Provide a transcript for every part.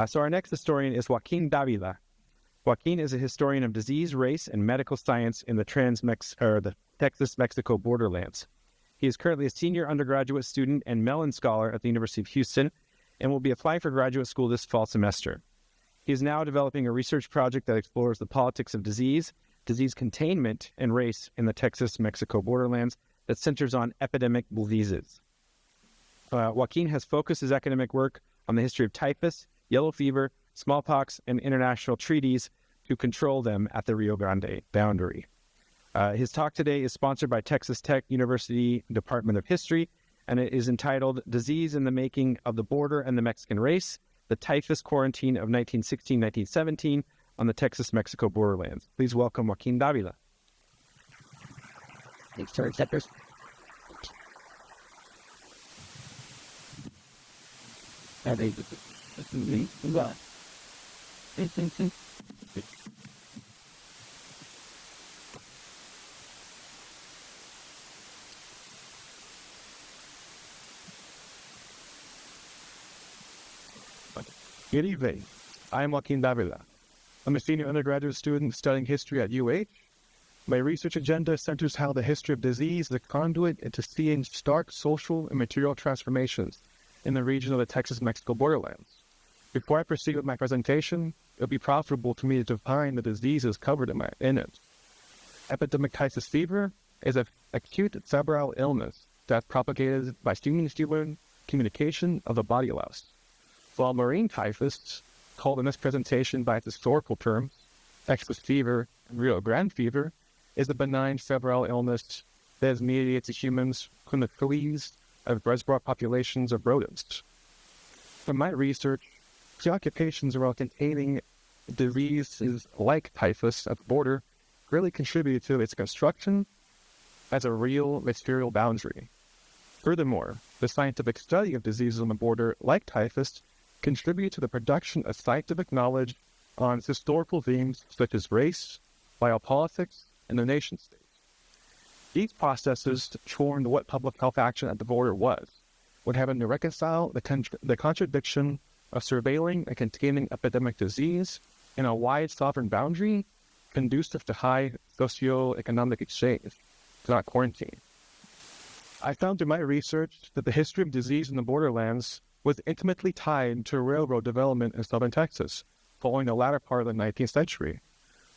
So our next historian is Joaquín Dávila. Joaquín is a historian of disease, race, and medical science in the the Texas-Mexico borderlands. He is currently a senior undergraduate student and Mellon Scholar at the University of Houston and will be applying for graduate school this fall semester. He is now developing a research project that explores the politics of disease, disease containment, and race in the Texas-Mexico borderlands that centers on epidemic diseases. Joaquín has focused his academic work on the history of typhus, yellow fever, smallpox, and international treaties to control them at the Rio Grande boundary. His talk today is sponsored by Texas Tech University Department of History, and it is entitled Disease in the Making of the Border and the Mexican Race, the Typhus Quarantine of 1916-1917 on the Texas-Mexico borderlands. Please welcome Joaquín Dávila. Thanks, Sir Acceptors. Good evening. I am Joaquín Dávila. I'm a senior undergraduate student studying history at UH. My research agenda centers how the history of disease is a conduit into seeing stark social and material transformations in the region of the Texas-Mexico borderlands. Before I proceed with my presentation, it will be profitable to me to define the diseases covered in it. Epidemic typhus fever is an acute febrile illness that's propagated by human-to-human communication of the body louse. While marine typhus, called in this presentation by its historical terms, Texas fever and Rio Grande fever, is a benign febrile illness that is mediated to humans from the fleas of reservoir populations of rodents. From my research, preoccupations around containing diseases like typhus at the border really contributed to its construction as a real material boundary. Furthermore, the scientific study of diseases on the border like typhus contribute to the production of scientific knowledge on historical themes such as race, biopolitics, and the nation-state. These processes formed what public health action at the border was, when having to reconcile the contradiction of surveilling and containing epidemic disease in a wide sovereign boundary conducive to high socioeconomic exchange, not quarantine. I found through my research that the history of disease in the borderlands was intimately tied to railroad development in southern Texas following the latter part of the 19th century.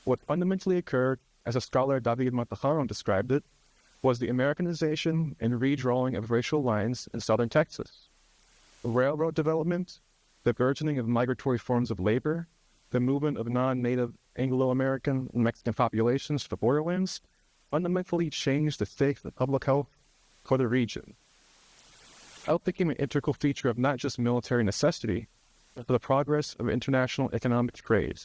What fundamentally occurred, as a scholar David Montejano described it, was the Americanization and redrawing of racial lines in southern Texas. Railroad development, the burgeoning of migratory forms of labor, the movement of non-native Anglo-American and Mexican populations to the borderlands fundamentally changed the state of public health for the region. Health became an integral feature of not just military necessity, but for the progress of international economic trade.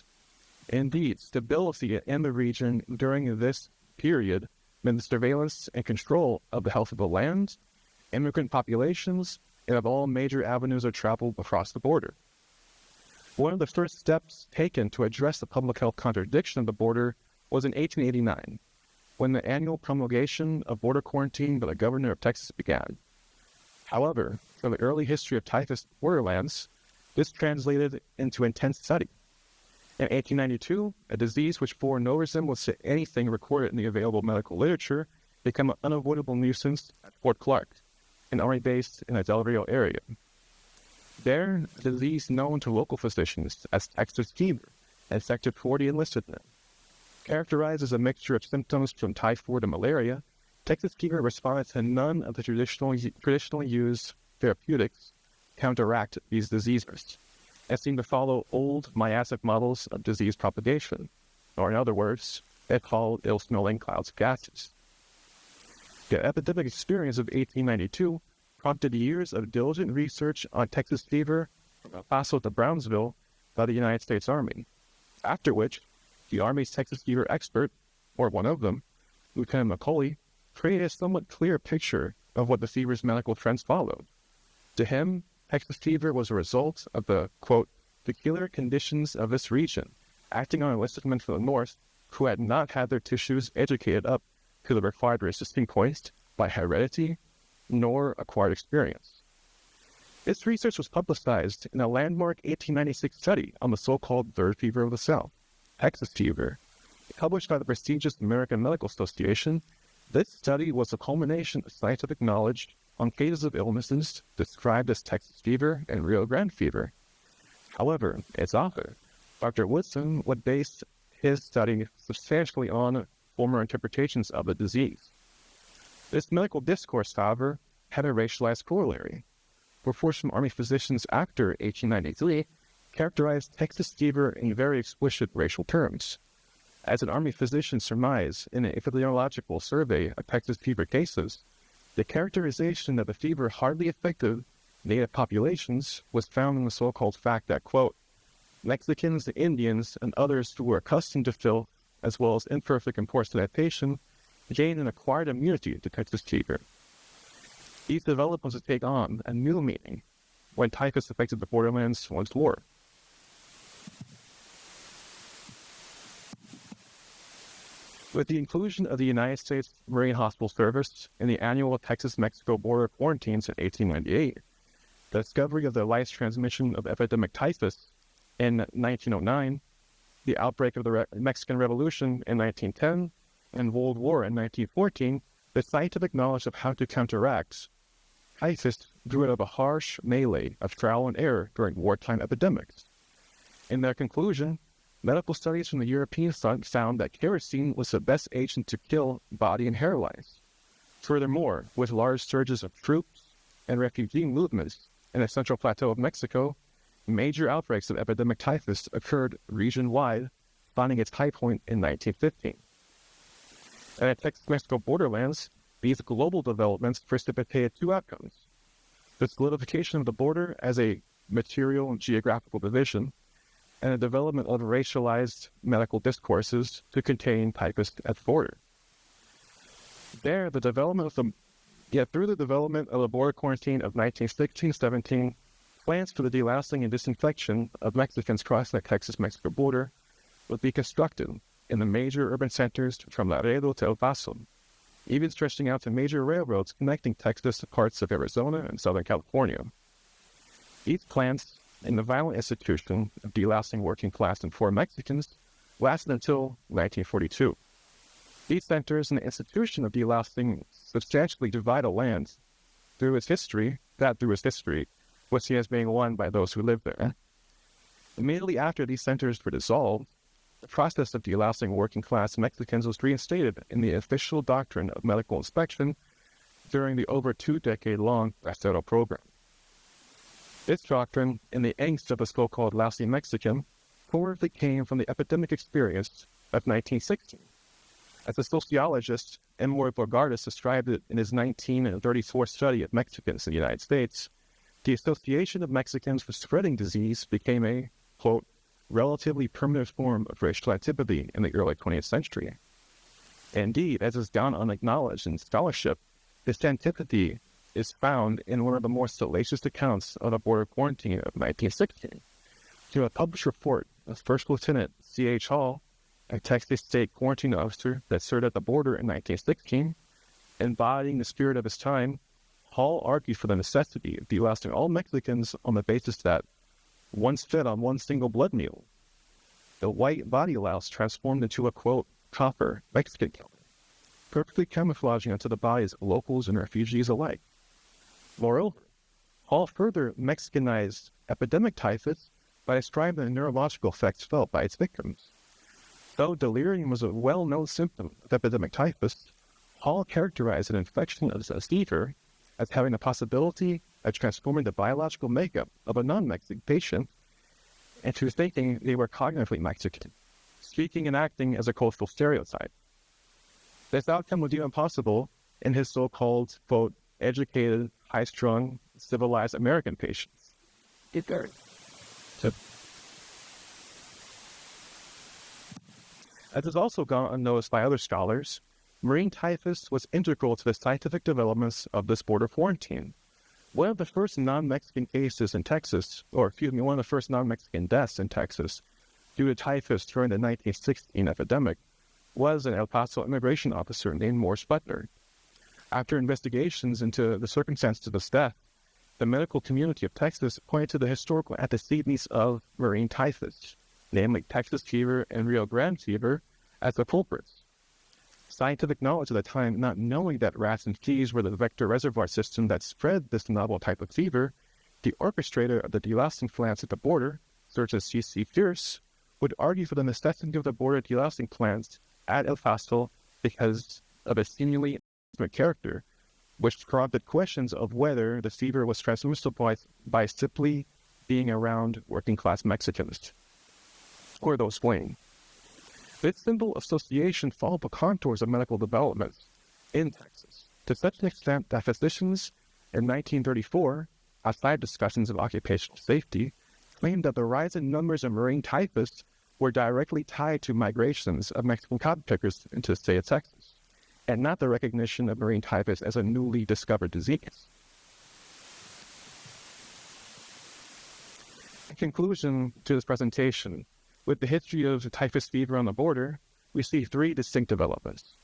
Indeed, stability in the region during this period meant the surveillance and control of the health of the land, immigrant populations, and of all major avenues of travel across the border. One of the first steps taken to address the public health contradiction of the border was in 1889, when the annual promulgation of border quarantine by the governor of Texas began. However, for the early history of typhus borderlands, this translated into intense study. In 1892, a disease which bore no resemblance to anything recorded in the available medical literature became an unavoidable nuisance at Fort Clark, an army base in the Del Rio area. There, a disease known to local physicians as Texas fever infected 40 enlisted men. Characterized as a mixture of symptoms from typhoid and malaria, Texas fever responded to none of the traditionally used therapeutics to counteract these diseases, and seemed to follow old miastic models of disease propagation, or in other words, they followed ill-smelling clouds of gases. The epidemic experience of 1892 prompted years of diligent research on Texas fever from El Paso to Brownsville by the United States Army, after which the Army's Texas fever expert, or one of them, Lieutenant McCauley, created a somewhat clear picture of what the fever's medical trends followed. To him, Texas fever was a result of the, quote, peculiar conditions of this region, acting on enlisted men from the north who had not had their tissues educated up to the required resisting points by heredity nor acquired experience. This research was publicized in a landmark 1896 study on the so-called third fever of the South, Texas fever. Published by the prestigious American Medical Association, this study was a culmination of scientific knowledge on cases of illnesses described as Texas fever and Rio Grande fever. However, its author, Dr. Woodson, would base his study substantially on former interpretations of the disease. This medical discourse, however, had a racialized corollary. Reports from Army physicians after 1893 characterized Texas fever in very explicit racial terms. As an Army physician surmised in an epidemiological survey of Texas fever cases, the characterization of the fever hardly affected native populations was found in the so-called fact that, quote, Mexicans, Indians, and others who were accustomed to filth, as well as imperfect and poor sanitation, gained an acquired immunity to Texas fever. These developments would take on a new meaning when typhus affected the borderlands once more. With the inclusion of the United States Marine Hospital Service in the annual Texas-Mexico border quarantines in 1898, the discovery of the lice transmission of epidemic typhus in 1909, the outbreak of the Mexican Revolution in 1910, and World War in 1914, the scientific knowledge of how to counteract typhus grew out of a harsh melee of trial and error during wartime epidemics. In their conclusion, medical studies from the European side found that kerosene was the best agent to kill body and hair lice. Furthermore, with large surges of troops and refugee movements in the central plateau of Mexico, major outbreaks of epidemic typhus occurred region-wide, finding its high point in 1915. And at Texas-Mexico borderlands, these global developments precipitated two outcomes: the solidification of the border as a material and geographical division, and the development of racialized medical discourses to contain typhus at the border. Through the development of the border quarantine of 1916-17, plans for the delousing and disinfection of Mexicans crossing the Texas-Mexico border would be constructed in the major urban centers from Laredo to El Paso, even stretching out to major railroads connecting Texas to parts of Arizona and Southern California. These plans and the violent institution of delousing working class and poor Mexicans lasted until 1942. These centers and the institution of delousing substantially divide a land through its history, was seen as being won by those who lived there. Immediately after these centers were dissolved, the process of delousing working class Mexicans was reinstated in the official doctrine of medical inspection during the over 2-decade-long Rastero program. This doctrine, in the angst of the so-called lousy Mexican, probably came from the epidemic experience of 1916. As the sociologist Emory Bogardus described it in his 1934 study of Mexicans in the United States, the association of Mexicans with spreading disease became a, quote, relatively primitive form of racial antipathy in the early 20th century. Indeed, as is gone unacknowledged in scholarship, this antipathy is found in one of the more salacious accounts of the border quarantine of 1916. To a published report of First Lieutenant C.H. Hall, a Texas state quarantine officer that served at the border in 1916, embodying the spirit of his time, Hall argued for the necessity of delousing all Mexicans on the basis that, once fed on one single blood meal, the white body louse transformed into a, quote, copper Mexican color, perfectly camouflaging onto the bodies of locals and refugees alike. Moreover, Hall further Mexicanized epidemic typhus by describing the neurological effects felt by its victims. Though delirium was a well-known symptom of epidemic typhus, Hall characterized an infection of a fever as having the possibility of transforming the biological makeup of a non-Mexican patient into thinking they were cognitively Mexican, speaking and acting as a cultural stereotype. This outcome was even possible in his so-called, quote, educated, high-strung, civilized American patients. As has also gone unnoticed by other scholars, marine typhus was integral to the scientific developments of this border quarantine. One of the first non-Mexican cases in Texas, one of the first non-Mexican deaths in Texas due to typhus during the 1916 epidemic, was an El Paso immigration officer named Morris Butler. After investigations into the circumstances of his death, the medical community of Texas pointed to the historical antecedents of marine typhus, namely Texas fever and Rio Grande fever, as the culprits. Scientific knowledge at the time, not knowing that rats and fleas were the vector reservoir system that spread this novel type of fever, the orchestrator of the delousing plants at the border, Surgeon C.C. Fierce, would argue for the necessity of the border delousing plants at El Paso because of its seemingly intimate character, which prompted questions of whether the fever was transmissible by simply being around working-class Mexicans, or those fleeing. This simple association followed the contours of medical developments in Texas, to such an extent that physicians in 1934, outside discussions of occupational safety, claimed that the rise in numbers of marine typhus were directly tied to migrations of Mexican cotton pickers into the state of Texas, and not the recognition of marine typhus as a newly discovered disease. In conclusion to this presentation, with the history of the typhus fever on the border, we see three distinct developments.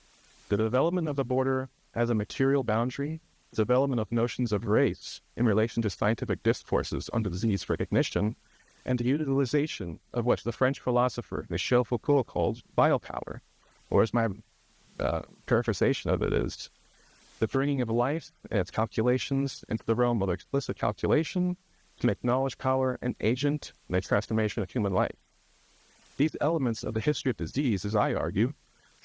The development of the border as a material boundary, the development of notions of race in relation to scientific discourses on disease recognition, and the utilization of what the French philosopher Michel Foucault called biopower, or as my paraphrasation of it is, the bringing of life and its calculations into the realm of explicit calculation to make knowledge power an agent in the transformation of human life. These elements of the history of disease, as I argue,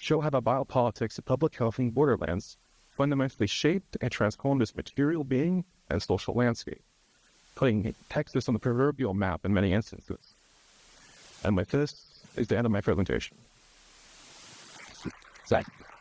show how the biopolitics of public health in borderlands fundamentally shaped and transformed its material being and social landscape, putting Texas on the proverbial map in many instances. And with this is the end of my presentation. Thank you.